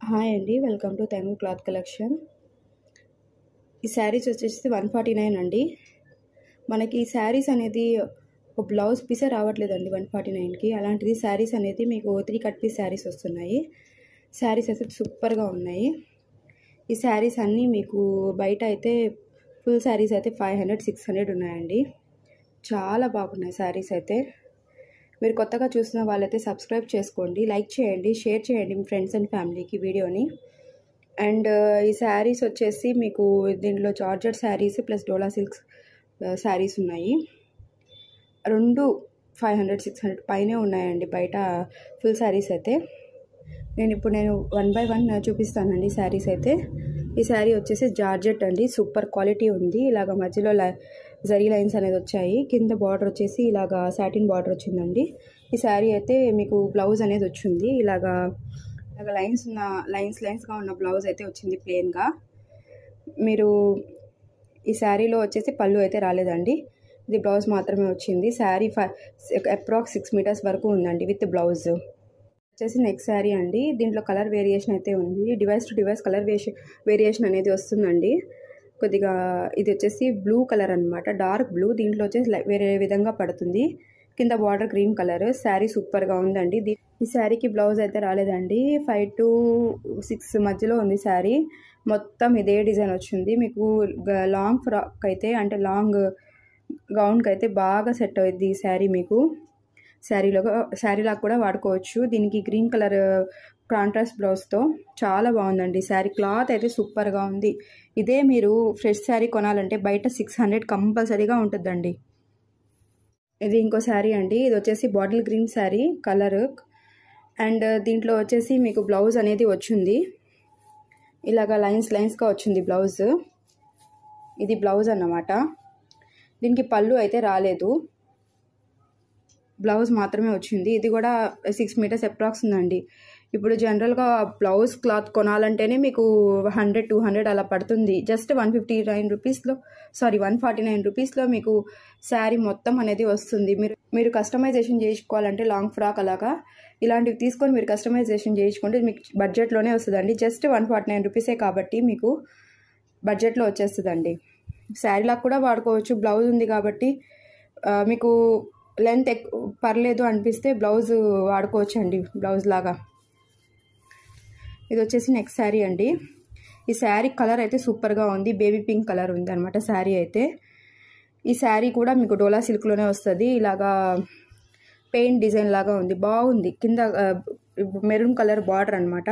Hi అండి, welcome to తెంగు cloth collection. ఈ శారీస్ వచ్చేసి 149 అండి. మనకి ఈ శారీస్ అనేది ఒక బ్లౌజ్ పీసే రావట్లేదండి 149కి. అలాంటిది శారీస్ అనేది మీకు 3 కట్ పీస్ శారీస్ వస్తున్నాయి. శారీస్ అయితే సూపర్గా ఉన్నాయి. ఈ శారీస్ అన్నీ మీకు బయట అయితే ఫుల్ శారీస్ అయితే 500-600 ఉన్నాయండి. చాలా బాగున్నాయి శారీస్ అయితే. మీరు కొత్తగా చూసిన వాళ్ళైతే సబ్స్క్రైబ్ చేసుకోండి, లైక్ చేయండి, షేర్ చేయండి మీ ఫ్రెండ్స్ అండ్ ఫ్యామిలీకి వీడియోని. అండ్ ఈ శారీస్ వచ్చేసి మీకు దీంట్లో జార్జెట్ శారీస్ ప్లస్ డోలా సిల్క్స్ శారీస్ ఉన్నాయి. రెండు 500-600 పైనే ఉన్నాయండి బయట ఫుల్ శారీస్ అయితే. నేను 1 బై 1 చూపిస్తానండి శారీస్ అయితే. ఈ శారీ వచ్చేసి జార్జెట్ అండి, సూపర్ క్వాలిటీ ఉంది. ఇలాగ మధ్యలో జరీ లైన్స్ అనేది వచ్చాయి. కింద బార్డర్ వచ్చేసి ఇలాగా సాటిన్ బార్డర్ వచ్చిందండి. ఈ శారీ అయితే మీకు బ్లౌజ్ అనేది వచ్చింది. ఇలాగా లైన్స్గా ఉన్న బ్లౌజ్ అయితే వచ్చింది ప్లెయిన్గా. మీరు ఈ శారీలో వచ్చేసి పళ్ళు అయితే రాలేదండి, ఇది బ్లౌజ్ మాత్రమే వచ్చింది. శారీ అప్రాక్స్ 6 మీటర్స్ వరకు ఉందండి విత్ బ్లౌజ్. వచ్చేసి నెక్స్ట్ శారీ అండి. దీంట్లో కలర్ వేరియేషన్ అయితే ఉంది. Device to device colour variation అనేది వస్తుందండి. కొద్దిగా ఇది వచ్చేసి బ్లూ కలర్ అనమాట, డార్క్ బ్లూ. దీంట్లో వచ్చేసి వేరే విధంగా పడుతుంది. కింద బార్డర్ క్రీమ్ కలర్. శారీ సూపర్గా ఉందండి. ఈ శారీకి బ్లౌజ్ అయితే రాలేదండి. 5 to 6 మధ్యలో ఉంది శారీ. మొత్తం ఇదే డిజైన్ వచ్చింది. మీకు లాంగ్ ఫ్రాక్ అయితే అంటే లాంగ్ గౌన్కి అయితే బాగా సెట్ అవుతుంది ఈ శారీ. మీకు శారీలాగా కూడా వాడుకోవచ్చు. దీనికి గ్రీన్ కలర్ కాంట్రాస్ట్ బ్లౌజ్తో చాలా బాగుందండి శారీ. క్లాత్ అయితే సూపర్గా ఉంది. ఇదే మీరు ఫ్రెష్ శారీ కొనాలంటే బయట 600 కంపల్సరీగా ఉంటుందండి. ఇది ఇంకో శారీ అండి. ఇది వచ్చేసి bottle green sari colour. And దీంట్లో వచ్చేసి మీకు బ్లౌజ్ అనేది వచ్చింది. ఇలాగా లైన్స్గా వచ్చింది బ్లౌజ్. ఇది బ్లౌజ్ అన్నమాట. దీనికి పళ్ళు అయితే రాలేదు, బ్లౌజ్ మాత్రమే వచ్చింది. ఇది కూడా 6 మీటర్స్ అప్రాక్స్ ఉందండి. ఇప్పుడు జనరల్గా బ్లౌజ్ క్లాత్ కొనాలంటేనే మీకు 100-200 అలా పడుతుంది. జస్ట్ 149 రూపీస్లో 149 రూపీస్లో మీకు శారీ మొత్తం అనేది వస్తుంది. మీరు కస్టమైజేషన్ చేయించుకోవాలంటే లాంగ్ ఫ్రాక్ అలాగా ఇలాంటివి తీసుకొని మీరు కస్టమైజేషన్ చేయించుకుంటే మీకు బడ్జెట్లోనే వస్తుందండి. జస్ట్ 149 రూపీసే కాబట్టి మీకు బడ్జెట్లో వచ్చేస్తుందండి. శారీలాగా కూడా వాడుకోవచ్చు. బ్లౌజ్ ఉంది కాబట్టి మీకు లెంత్ పర్లేదు అనిపిస్తే బ్లౌజ్ వాడుకోవచ్చు అండి, బ్లౌజ్ లాగా. ఇది వచ్చేసి నెక్స్ట్ శారీ అండి. ఈ శారీ కలర్ అయితే సూపర్గా ఉంది. బేబీ పింక్ కలర్ ఉంది అనమాట శారీ అయితే. ఈ శారీ కూడా మీకు డోలా సిల్క్లోనే వస్తుంది. ఇలాగా పెయింట్ డిజైన్ లాగా ఉంది, బాగుంది. కింద మెరూన్ కలర్ బార్డర్ అనమాట.